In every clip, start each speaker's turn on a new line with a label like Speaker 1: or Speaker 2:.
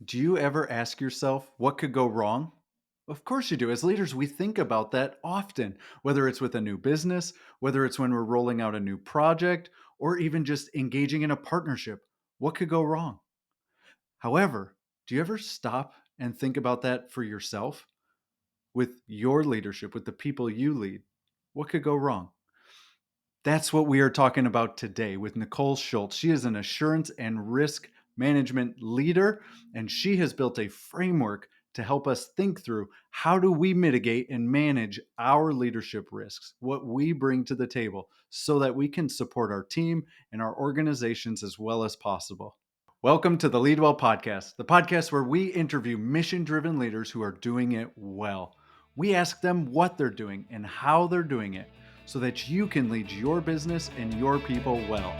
Speaker 1: Do you ever ask yourself what could go wrong? Of course you do. As leaders, we think about that often, whether it's with a new business, whether it's when we're rolling out a new project, or even just engaging in a partnership. What could go wrong? However, do you ever stop and think about that for yourself with your leadership, with the people you lead? What could go wrong? That's what we are talking about today with Nicole Schultz. She is an assurance and risk management leader, and she has built a framework to help us think through how do we mitigate and manage our leadership risks, what we bring to the table, so that we can support our team and our organizations as well as possible. Welcome to the Leadwell podcast, the podcast where we interview mission driven leaders who are doing it well. We ask them what they're doing and how they're doing it so that you can lead your business and your people well.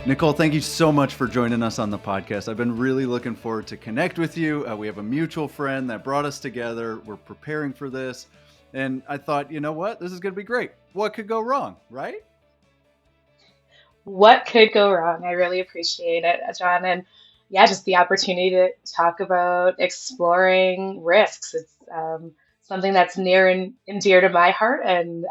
Speaker 1: Nicole, thank you so much for joining us on the podcast. I've been really looking forward to connect with you. We have a mutual friend that brought us together. We're preparing for this. And I thought, you know what? This is going to be great. What could go wrong, right?
Speaker 2: What could go wrong? I really appreciate it, John. And yeah, just the opportunity to talk about exploring risks. It's something that's near and dear to my heart, and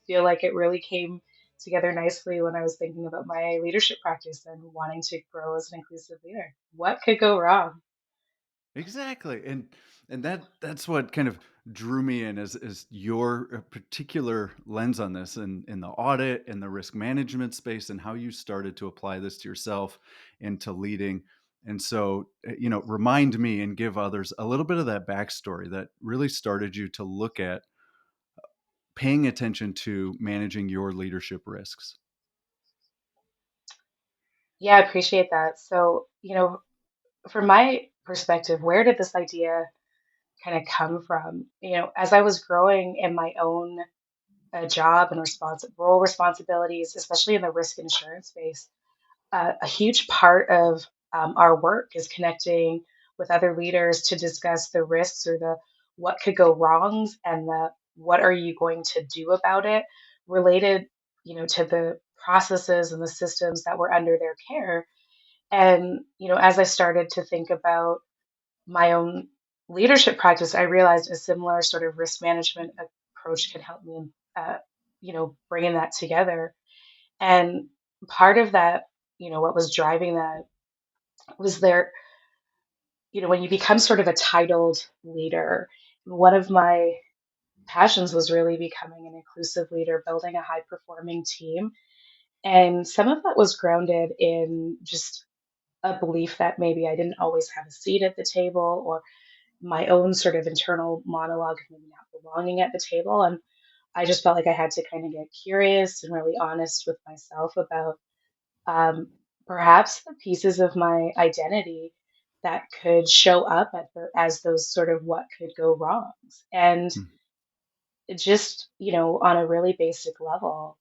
Speaker 2: feel like it really came together nicely when I was thinking about my leadership practice and wanting to grow as an inclusive leader. What could go wrong?
Speaker 1: Exactly. And that's what kind of drew me in is your particular lens on this and in the audit and the risk management space and how you started to apply this to yourself and to leading. And so, remind me and give others a little bit of that backstory that really started you to look at paying attention to managing your leadership risks.
Speaker 2: Yeah, I appreciate that. So, from my perspective, where did this idea kind of come from? As I was growing in my own job and role responsibilities, especially in the risk and insurance space, a huge part of our work is connecting with other leaders to discuss the risks or the what could go wrongs and the what are you going to do about it related, to the processes and the systems that were under their care. And, as I started to think about my own leadership practice, I realized a similar sort of risk management approach can help me, bringing that together. And part of that, what was driving that was when you become sort of a titled leader, one of my passions was really becoming an inclusive leader, building a high performing team. And some of that was grounded in just a belief that maybe I didn't always have a seat at the table or my own sort of internal monologue of maybe not belonging at the table. And I just felt like I had to kind of get curious and really honest with myself about um, perhaps the pieces of my identity that could show up as those sort of what could go wrongs. And
Speaker 1: Hmm.
Speaker 2: it just, on a really basic level,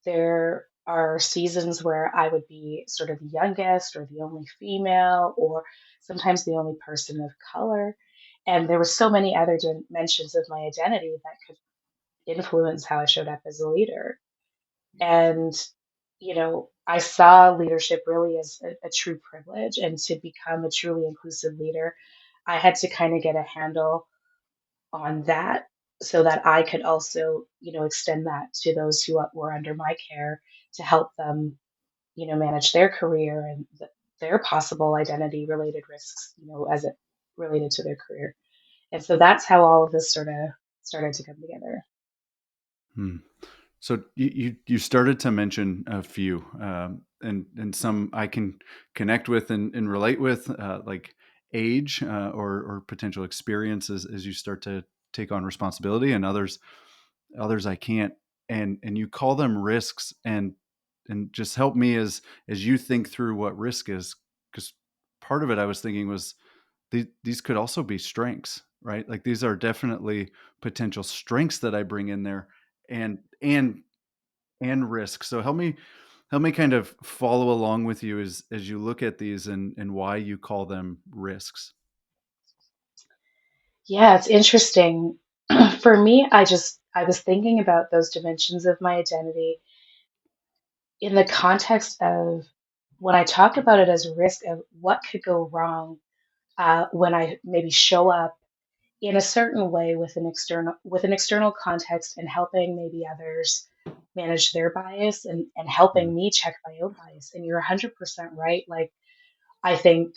Speaker 2: there are seasons where I would be sort of the youngest or the only female or sometimes the only person of color. And there were so many other dimensions of my identity that could influence how I showed up as a leader. And, I saw leadership really as a true privilege. And to become a truly inclusive leader, I had to kind of get a handle on that so that I could also, extend that to those who were under my care to help them, manage their career and their possible identity related risks, as it related to their career. And so that's how all of this sort of started to come together.
Speaker 1: Hmm. So you started to mention a few, and some I can connect with and relate with, like age or potential experiences as you start to take on responsibility, and others I can't. And you call them risks, and just help me as you think through what risk is, because part of it I was thinking was these could also be strengths, right? Like these are definitely potential strengths that I bring in there, and and and risk. So help me kind of follow along with you as you look at these and why you call them risks.
Speaker 2: Yeah, it's interesting. For me, I was thinking about those dimensions of my identity in the context of when I talk about it as a risk of what could go wrong when I maybe show up in a certain way with an external context and helping maybe others manage their bias and helping
Speaker 1: Mm,
Speaker 2: me check my own bias. And you're 100% right. Like I think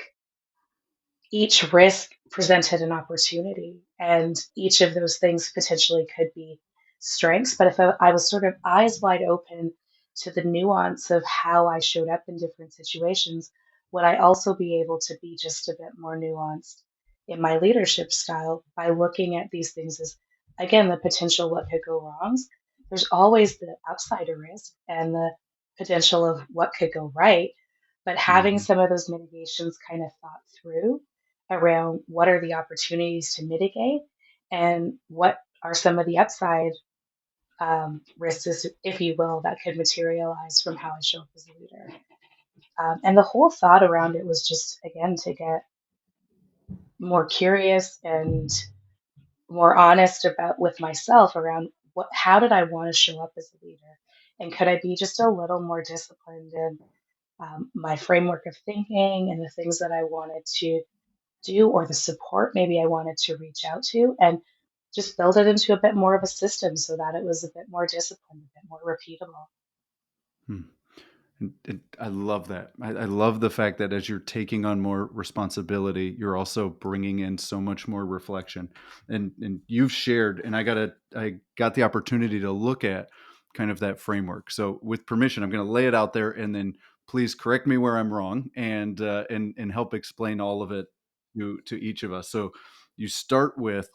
Speaker 2: each risk presented an opportunity, and each of those things potentially could be strengths. But if I was sort of eyes wide open to the nuance of how I showed up in different situations, would I also be able to be just a bit more nuanced in my leadership style by looking at these things as, again, the potential what could go wrongs? There's always the upside of risk and the potential of what could go right. But having
Speaker 1: mhm,
Speaker 2: some of those mitigations kind of thought through around what are the opportunities to mitigate and what are some of the upside risks, if you will, that could materialize from how I show up as a leader. And the whole thought around it was just, again, to get more curious and more honest about with myself around how did I want to show up as a leader? And could I be just a little more disciplined in my framework of thinking and the things that I wanted to do or the support maybe I wanted to reach out to and just build it into a bit more of a system so that it was a bit more disciplined, a bit more repeatable.
Speaker 1: mm. And I love that. I love the fact that as you're taking on more responsibility, you're also bringing in so much more reflection. And you've shared, and I got the opportunity to look at kind of that framework. So with permission, I'm going to lay it out there, and then please correct me where I'm wrong, and help explain all of it to each of us. So you start with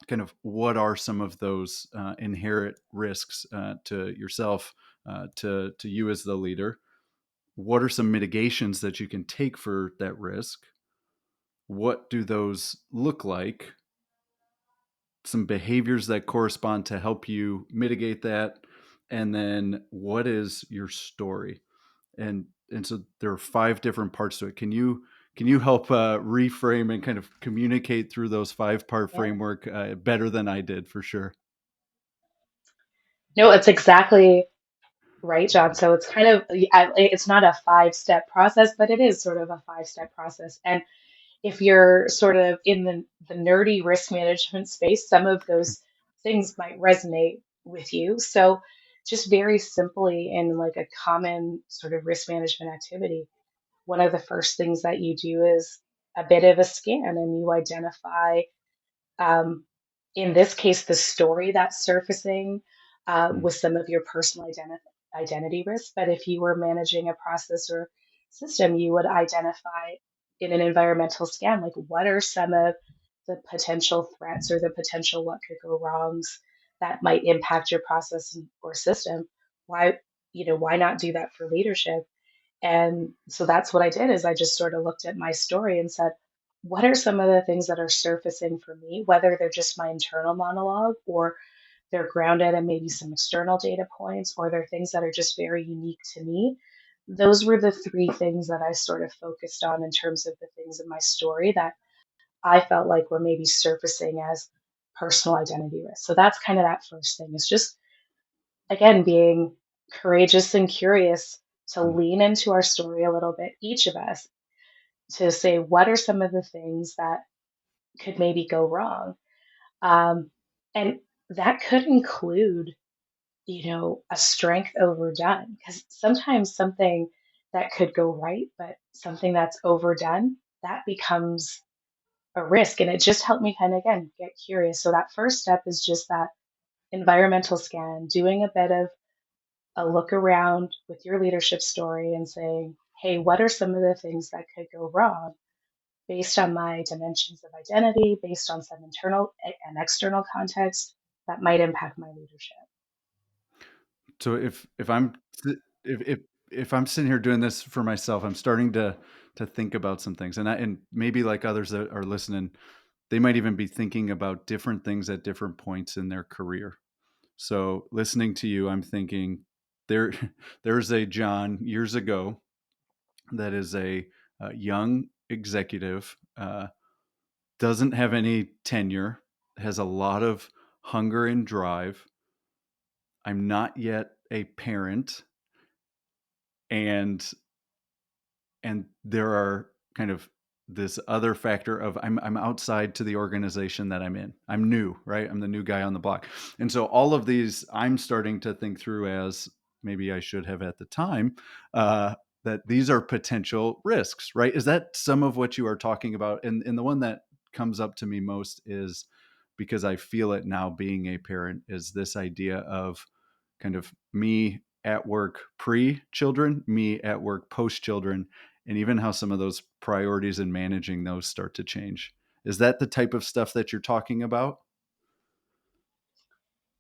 Speaker 1: kind of what are some of those inherent risks to yourself, to you as the leader. What are some mitigations that you can take for that risk? What do those look like? Some behaviors that correspond to help you mitigate that. And then what is your story? And so there are five different parts to it. Can you help reframe and kind of communicate through those five-part
Speaker 2: Yeah.
Speaker 1: framework better than I did for sure?
Speaker 2: No, it's exactly right, John. So it's kind of, it's not a five-step process, but it is sort of a five-step process. And if you're sort of in the nerdy risk management space, some of those things might resonate with you. So, just very simply, in like a common sort of risk management activity, one of the first things that you do is a bit of a scan and you identify um, in this case, the story that's surfacing
Speaker 1: Mm,
Speaker 2: with some of your personal identity risks. But if you were managing a process or system, you would identify in an environmental scan, like what are some of the potential threats or the potential what could go wrongs that might impact your process or system. Why, why not do that for leadership? And so that's what I did is I just sort of looked at my story and said, what are some of the things that are surfacing for me, whether they're just my internal monologue or they're grounded in maybe some external data points or they're things that are just very unique to me. Those were the three things that I sort of focused on in terms of the things in my story that I felt like were maybe surfacing as personal identity risks. So that's kind of that first thing. It's just again, being courageous and curious to
Speaker 1: mm,
Speaker 2: lean into our story a little bit, each of us, to say, what are some of the things that could maybe go wrong? Um, and that could include, a strength overdone, because sometimes something that could go right, but something that's overdone, that becomes a risk. And it just helped me kind of, again, get curious. So that first step is just that environmental scan, doing a bit of a look around with your leadership story and saying, hey, what are some of the things that could go wrong based on my dimensions of identity, based on some internal and external context that might impact my leadership?
Speaker 1: So if I'm sitting here doing this for myself, I'm starting to think about some things, and maybe like others that are listening, they might even be thinking about different things at different points in their career. So listening to you, I'm thinking there there's a John years ago that is a young executive. doesn't have any tenure, has a lot of hunger and drive. I'm not yet a parent, and there are kind of this other factor of I'm outside to the organization that I'm in. I'm new, right? I'm the new guy on the block. And so all of these I'm starting to think through as maybe I should have at the time, that these are potential risks, right? Is that some of what you are talking about? And the one that comes up to me most is because I feel it now being a parent is this idea of kind of me at work pre children, me at work post children, and even how some of those priorities and managing those start to change. Is that the type of stuff that you're talking about?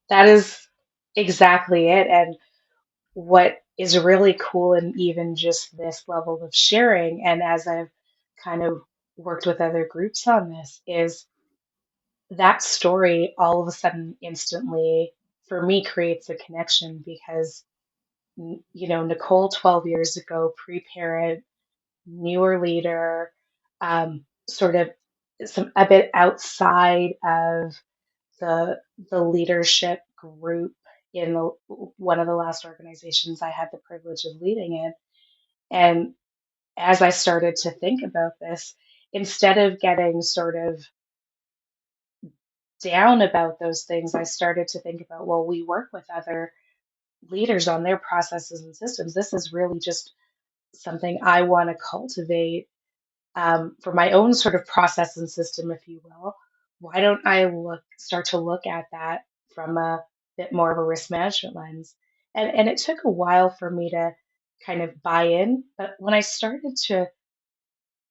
Speaker 2: That is exactly it. And what is really cool in even just this level of sharing, and as I've kind of worked with other groups on this, is that story all of a sudden instantly for me creates a connection because Nicole 12 years ago, pre-parent, newer leader, sort of a bit outside of the the leadership group in one of the last organizations I had the privilege of leading in. And as I started to think about this, instead of getting sort of down about those things, I started to think about, well, we work with other leaders on their processes and systems. This is really just something I want to cultivate for my own sort of process and system, if you will. Why don't I start to look at that from a bit more of a risk management lens? And it took a while for me to kind of buy in, but when I started to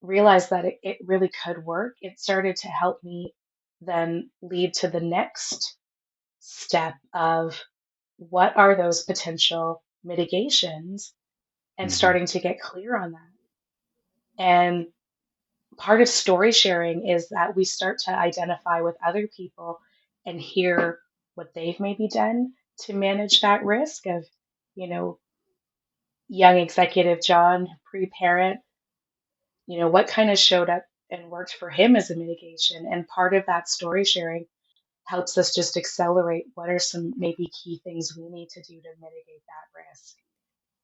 Speaker 2: realize that it really could work, it started to help me then lead to the next step of what are those potential mitigations and
Speaker 1: Hmm.
Speaker 2: starting to get clear on that. And part of story sharing is that we start to identify with other people and hear what they've maybe done to manage that risk of, you know, young executive John, pre-parent, what kind of showed up and worked for him as a mitigation. And part of that story sharing helps us just accelerate what are some maybe key things we need to do to mitigate that risk.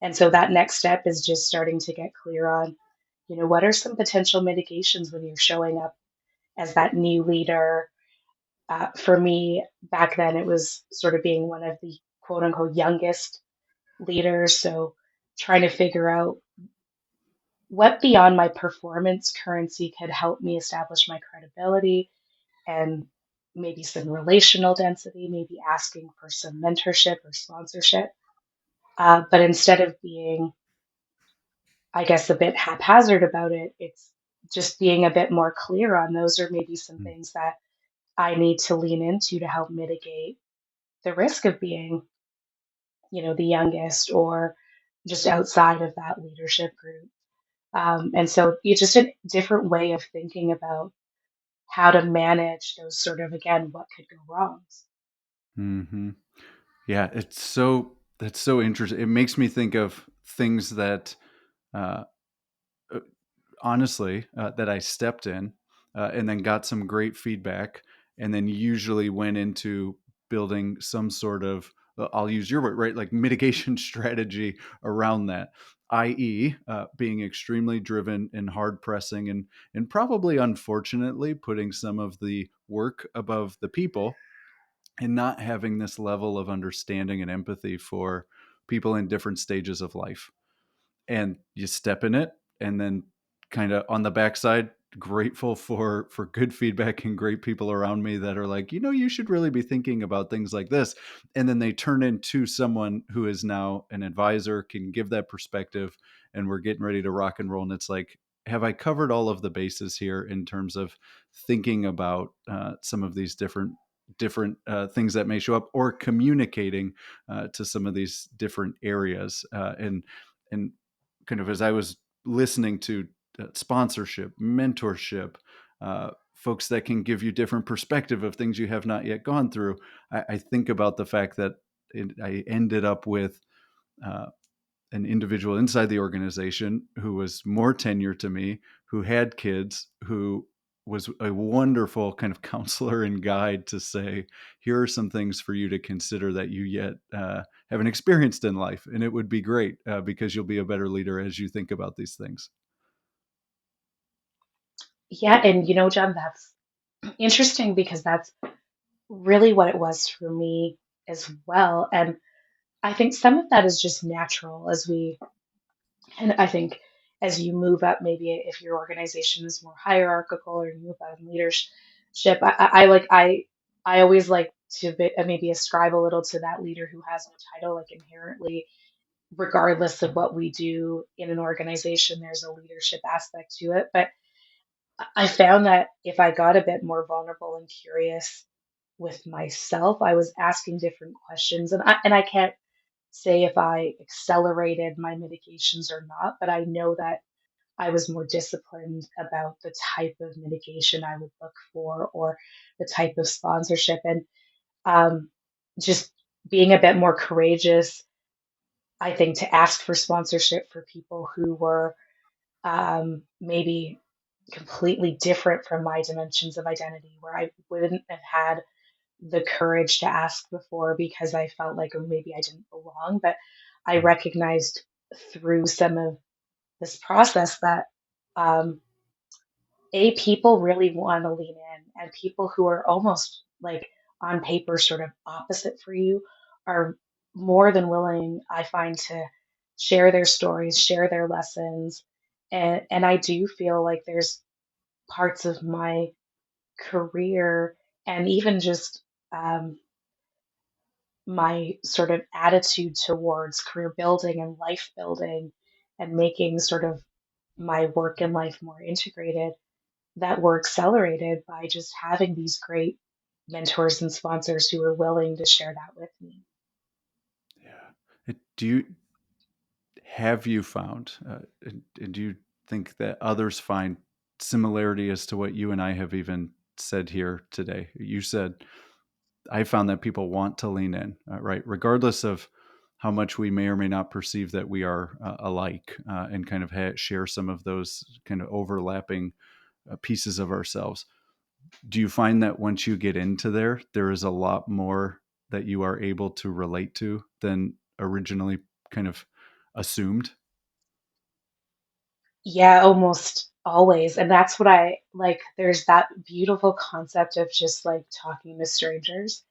Speaker 2: And so that next step is just starting to get clear on, what are some potential mitigations when you're showing up as that new leader. For me, back then, it was sort of being one of the quote unquote youngest leaders. So trying to figure out what beyond my performance currency could help me establish my credibility and maybe some relational density, maybe asking for some mentorship or sponsorship. But instead of being, I guess, a bit haphazard about it, it's just being a bit more clear on those are maybe some things that I need to lean into to help mitigate the risk of being, the youngest or just outside of that leadership group. And so it's just a different way of thinking about how to manage those sort of, again, what could go wrong.
Speaker 1: Hmm. Yeah, that's so interesting. It makes me think of things that uh, honestly, that I stepped in, and then got some great feedback, and then usually went into building some sort of, I'll use your word, right? Like mitigation strategy around that, i.e., being extremely driven and hard pressing, and probably unfortunately putting some of the work above the people, and not having this level of understanding and empathy for people in different stages of life. And you step in it, and then kind of on the backside, grateful for good feedback and great people around me that are like, you should really be thinking about things like this. And then they turn into someone who is now an advisor, can give that perspective, and we're getting ready to rock and roll. And it's like, have I covered all of the bases here in terms of thinking about some of these different things that may show up, or communicating to some of these different areas, and kind of as I was listening to sponsorship, mentorship, folks that can give you different perspective of things you have not yet gone through, I think about the fact that I ended up with uh, an individual inside the organization who was more tenure to me, who had kids, who was a wonderful kind of counselor and guide to say, here are some things for you to consider that you yet haven't experienced in life. And it would be great because you'll be a better leader as you think about these things.
Speaker 2: Yeah, and John, that's interesting because that's really what it was for me as well. And I think some of that is just natural and I think as you move up, maybe if your organization is more hierarchical or you move up in leadership, I always like to maybe ascribe a little to that leader who has no title, like inherently, regardless of what we do in an organization, there's a leadership aspect to it. But I found that if I got a bit more vulnerable and curious with myself, I was asking different questions, and I can't say if I accelerated my mitigations or not, but I know that I was more disciplined about the type of mitigation I would look for or the type of sponsorship, and um, just being a bit more courageous, I think, to ask for sponsorship for people who were maybe completely different from my dimensions of identity, where I wouldn't have had the courage to ask before because I felt like, or maybe I didn't belong. But I recognized through some of this process that um, people really want to lean in, and people who are almost like on paper sort of opposite for you are more than willing, I find, to share their stories, share their lessons. And I do feel like there's parts of my career and even just um, my sort of attitude towards career building and life building and making sort of my work and life more integrated that were accelerated by just having these great mentors and sponsors who are willing to share that with me.
Speaker 1: Yeah. Do you have you found, and do you think that others find similarity as to what you and I have even said here today? You said, I found that people want to lean in, right? Regardless of how much we may or may not perceive that we are alike and kind of share some of those kind of overlapping pieces of ourselves. Do you find that once you get into there, there is a lot more that you are able to relate to than originally kind of assumed?
Speaker 2: Yeah, almost always. And that's what I like. There's that beautiful concept of just like talking to strangers.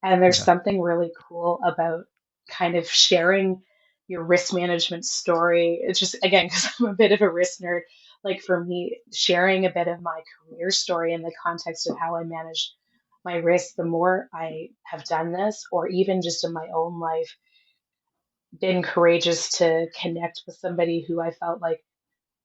Speaker 2: And there's
Speaker 1: Yeah.
Speaker 2: something really cool about kind of sharing your risk management story. It's just, again, because I'm a bit of a risk nerd, like for me, sharing a bit of my career story in the context of how I manage my risk, the more I have done this, or even just in my own life, been courageous to connect with somebody who I felt like,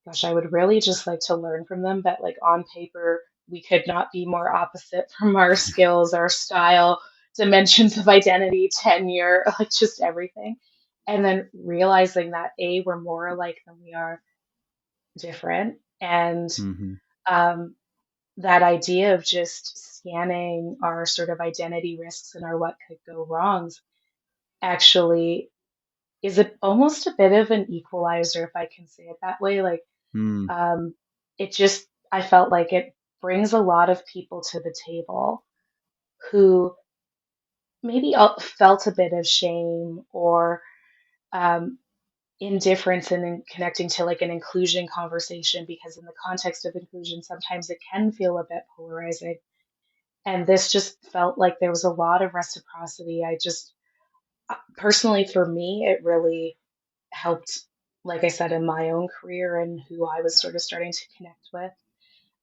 Speaker 2: gosh, I would really just like to learn from them. But like on paper, we could not be more opposite from our skills, our style, dimensions of identity, tenure, like just everything. And then realizing that we're more alike than we are different. And
Speaker 1: Hmm.
Speaker 2: um, that idea of just scanning our sort of identity risks and our what could go wrongs actually is almost a bit of an equalizer, if I can say it that way. Like,
Speaker 1: Mm.
Speaker 2: um, it just, I felt like it brings a lot of people to the table who maybe felt a bit of shame or um, indifference in connecting to like an inclusion conversation, because in the context of inclusion, sometimes it can feel a bit polarizing. And this just felt like there was a lot of reciprocity. I just, personally, for me, it really helped, like I said, in my own career and who I was sort of starting to connect with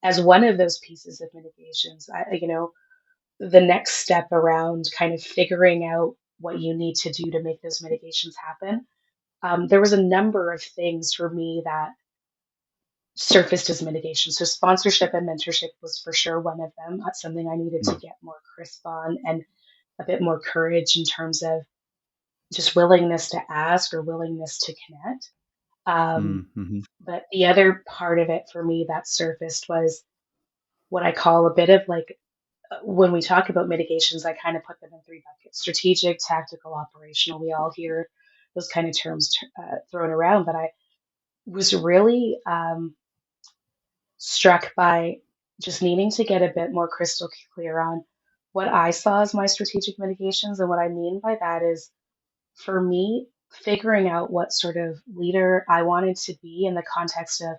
Speaker 2: as one of those pieces of mitigations. The next step around kind of figuring out what you need to do to make those mitigations happen. There was a number of things for me that surfaced as mitigation. So sponsorship and mentorship was for sure one of them. That's something I needed to
Speaker 1: Mm.
Speaker 2: get more crisp on and a bit more courage in terms of just willingness to ask or willingness to connect. Um,
Speaker 1: Mm-hmm.
Speaker 2: but the other part of it for me that surfaced was what I call a bit of like, when we talk about mitigations, I kind of put them in three buckets: strategic, tactical, operational. We all hear those kind of terms thrown around, but I was really struck by. just needing to get a bit more crystal clear on what I saw as my strategic mitigations. And what I mean by that is, for me, figuring out what sort of leader I wanted to be in the context of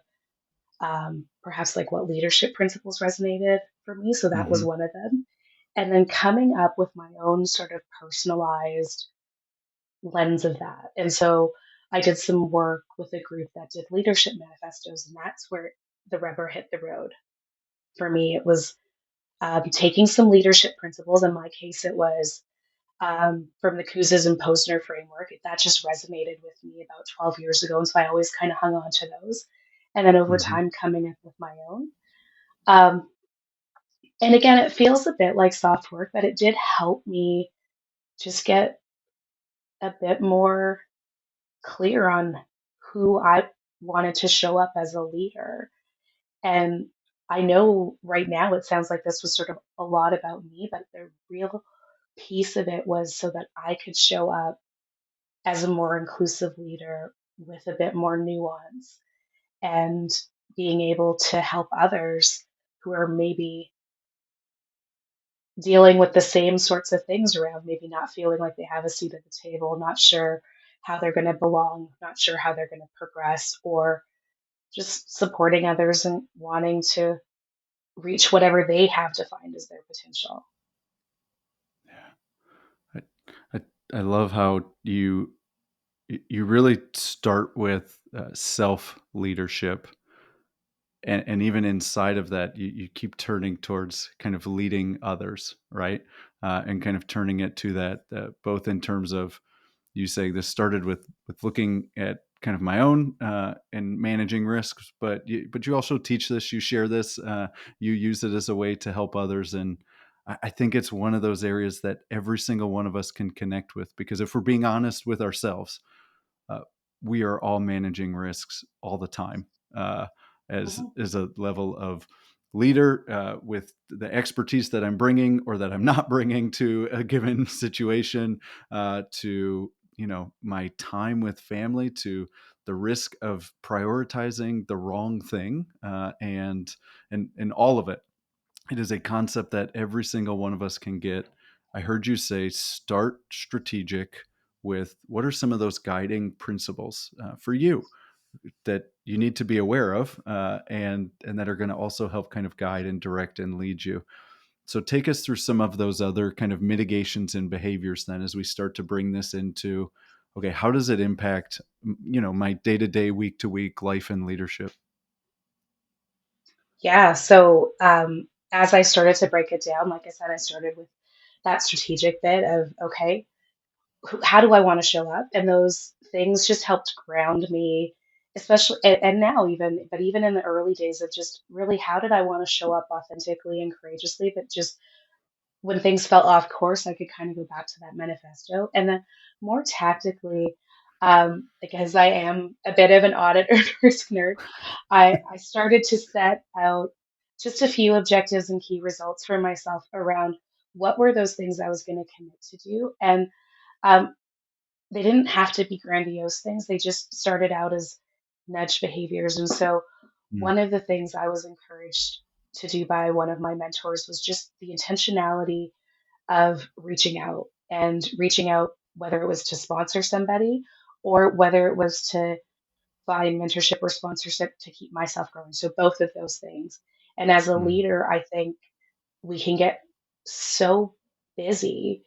Speaker 2: perhaps like what leadership principles resonated for me. So that was
Speaker 1: Hmm.
Speaker 2: one of them. And then coming up with my own sort of personalized lens of that. And so I did some work with a group that did leadership manifestos, and that's where the rubber hit the road. For me, it was taking some leadership principles. In my case, it was from the Kouzes and Posner framework. That just resonated with me about 12 years ago. And so I always kind of hung on to those. And then over
Speaker 1: Hmm.
Speaker 2: time, coming up with my own. Um, and again, it feels a bit like soft work, but it did help me just get a bit more clear on who I wanted to show up as a leader. And I know right now it sounds like this was sort of a lot about me, but the real piece of it was so that I could show up as a more inclusive leader with a bit more nuance and being able to help others who are maybe dealing with the same sorts of things around, maybe not feeling like they have a seat at the table, not sure how they're going to belong, not sure how they're going to progress, or just supporting others and wanting to reach whatever they have defined as their potential.
Speaker 1: I, I, I love how you really start with self leadership, and even inside of that, you keep turning towards kind of leading others, right? And kind of turning it to that, both in terms of, you say this started with looking at kind of my own and managing risks, but you also teach this, you share this, you use it as a way to help others. And I think it's one of those areas that every single one of us can connect with, because if we're being honest with ourselves, uh, we are all managing risks all the time, uh,
Speaker 2: Mhm.
Speaker 1: as a level of leader, with the expertise that I'm bringing or that I'm not bringing to a given situation, to my time with family, to the risk of prioritizing the wrong thing, and all of it. It is a concept that every single one of us can get. I heard you say start strategic with what are some of those guiding principles for you that you need to be aware of, and that are going to also help kind of guide and direct and lead you. So take us through some of those other kind of mitigations and behaviors then, as we start to bring this into, okay, how does it impact my day-to-day, week-to-week life and leadership?
Speaker 2: Yeah. So as I started to break it down, like I said, I started with that strategic bit of, okay, how do I want to show up? And those things just helped ground me, especially, and now even, but even in the early days of just really, how did I want to show up authentically and courageously? But just when things felt off course, I could kind of go back to that manifesto. And then more tactically, because I am a bit of an audit or risk nerd, I started to set out just a few objectives and key results for myself around what were those things I was going to commit to do. And um, they didn't have to be grandiose things. They just started out as nudge behaviors. And so
Speaker 1: Mm,
Speaker 2: one of the things I was encouraged to do by one of my mentors was just the intentionality of reaching out, whether it was to sponsor somebody or whether it was to find mentorship or sponsorship to keep myself growing. So both of those things. And as a
Speaker 1: mm,
Speaker 2: leader, I think we can get so busy.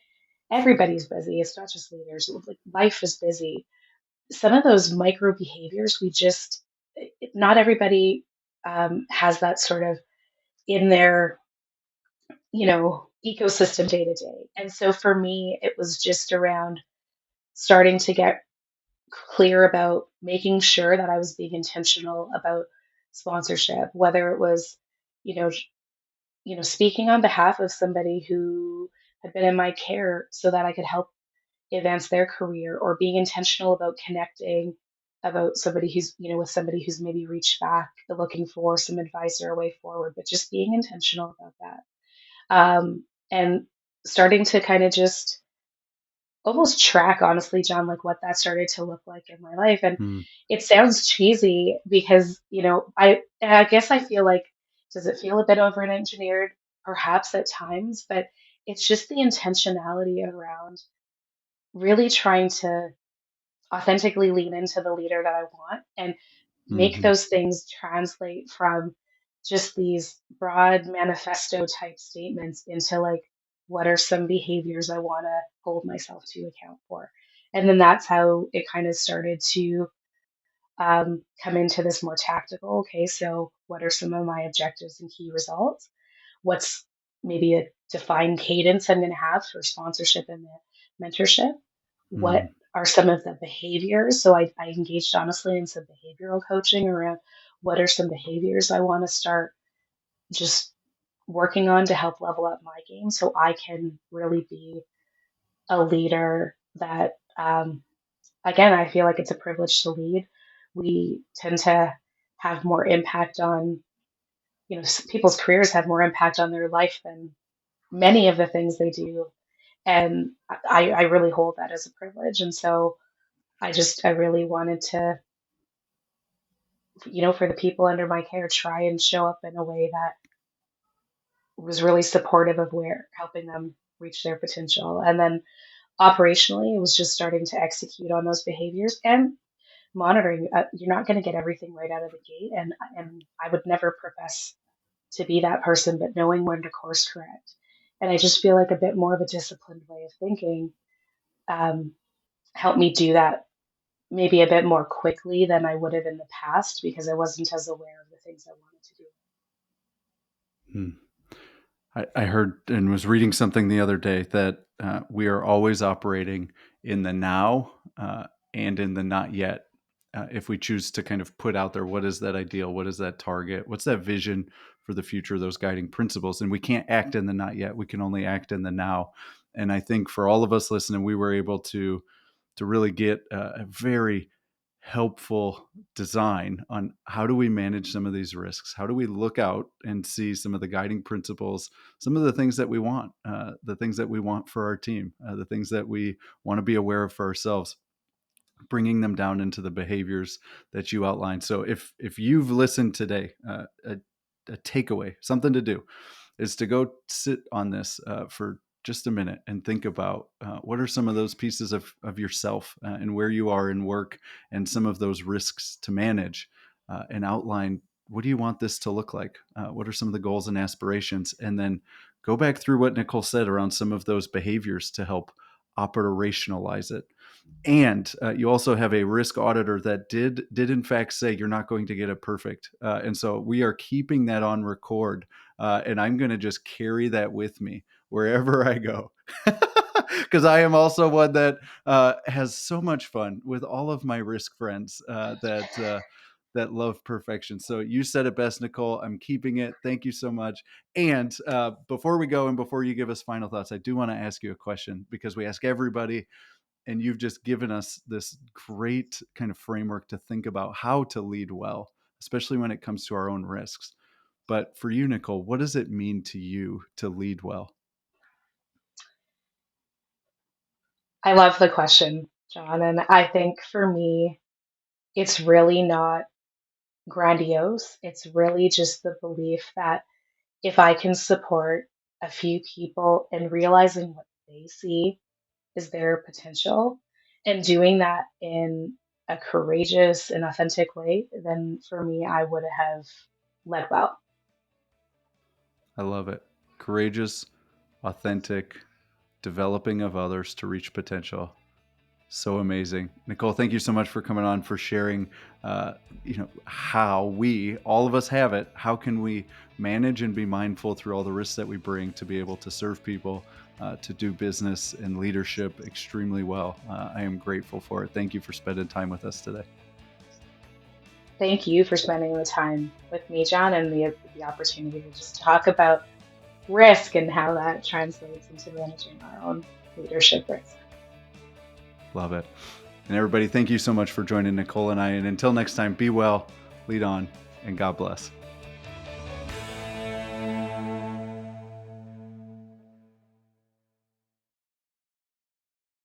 Speaker 2: Everybody's busy. It's not just leaders. Like life is busy. Some of those micro behaviors, not everybody has that sort of in their, ecosystem day to day. And so for me, it was just around starting to get clear about making sure that I was being intentional about sponsorship, whether it was, you know, speaking on behalf of somebody who had been in my care so that I could help advance their career, or being intentional about connecting about somebody who's, with somebody who's maybe reached back looking for some advice or a way forward, but just being intentional about that. And starting to kind of just almost track, honestly, John, like what that started to look like in my life. And
Speaker 1: mm,
Speaker 2: it sounds cheesy because, I guess I feel like Does it feel a bit over engineered? Perhaps at times, but it's just the intentionality around really trying to authentically lean into the leader that I want and make
Speaker 1: Hmm.
Speaker 2: those things translate from just these broad manifesto type statements into like, what are some behaviors I want to hold myself to account for? And then that's how it kind of started to come into this more tactical. Okay, so what are some of my objectives and key results? What's maybe a defined cadence I'm going to have for sponsorship and the mentorship? What
Speaker 1: Hmm.
Speaker 2: are some of the behaviors? So I engaged honestly in some behavioral coaching around what are some behaviors I want to start just working on to help level up my game so I can really be a leader that, again, I feel like it's a privilege to lead. We tend to have more impact on, people's careers have more impact on their life than many of the things they do. And I really hold that as a privilege. And so I really wanted to, for the people under my care, try and show up in a way that was really supportive of where helping them reach their potential. And then operationally, it was just starting to execute on those behaviors and monitoring. You're not going to get everything right out of the gate. And I would never profess to be that person, but knowing when to course correct. And I just feel like a bit more of a disciplined way of thinking um, helped me do that maybe a bit more quickly than I would have in the past because I wasn't as aware of the things I wanted to do.
Speaker 1: Hmm. I heard and was reading something the other day that we are always operating in the now and in the not yet. If we choose to kind of put out there, what is that ideal? What is that target? What's that vision for the future? Those guiding principles. And we can't act in the not yet. We can only act in the now. And I think for all of us listening, we were able to really get a very helpful design on how do we manage some of these risks, how do we look out and see some of the guiding principles, some of the things that we want, the things that we want for our team, the things that we want to be aware of for ourselves, bringing them down into the behaviors that you outlined. So if you've listened today, a takeaway, something to do, is to go sit on this for just a minute and think about what are some of those pieces of yourself and where you are in work and some of those risks to manage and outline what do you want this to look like? What are some of the goals and aspirations? And then go back through what Nicole said around some of those behaviors to help operationalize it. And you also have a risk auditor that did in fact say you're not going to get it perfect, and so we are keeping that on record, and I'm going to just carry that with me wherever I go, because I am also one that has so much fun with all of my risk friends that love perfection. So you said it best, Nicole. I'm keeping it. Thank you so much. And before we go and before you give us final thoughts, I do want to ask you a question because we ask everybody, and you've just given us this great kind of framework to think about how to lead well, especially when it comes to our own risks. But for you, Nicole, what does it mean to you to lead well?
Speaker 2: I love the question, John. And I think for me, it's really not grandiose. It's really just the belief that if I can support a few people in realizing what they see is their potential and doing that in a courageous and authentic way, then for me, I would have led well.
Speaker 1: I love it. Courageous, authentic, developing of others to reach potential. So amazing, Nicole. Thank you so much for coming on, for sharing. How we, all of us, have it. How can we manage and be mindful through all the risks that we bring to be able to serve people, to do business and leadership extremely well? I am grateful for it. Thank you for spending time with us today.
Speaker 2: Thank you for spending the time with me, John, and the opportunity to just talk about risk and how that translates into managing our own leadership risk.
Speaker 1: Love it. And everybody, thank you so much for joining Nicole and I. And until next time, be well, lead on, and God bless.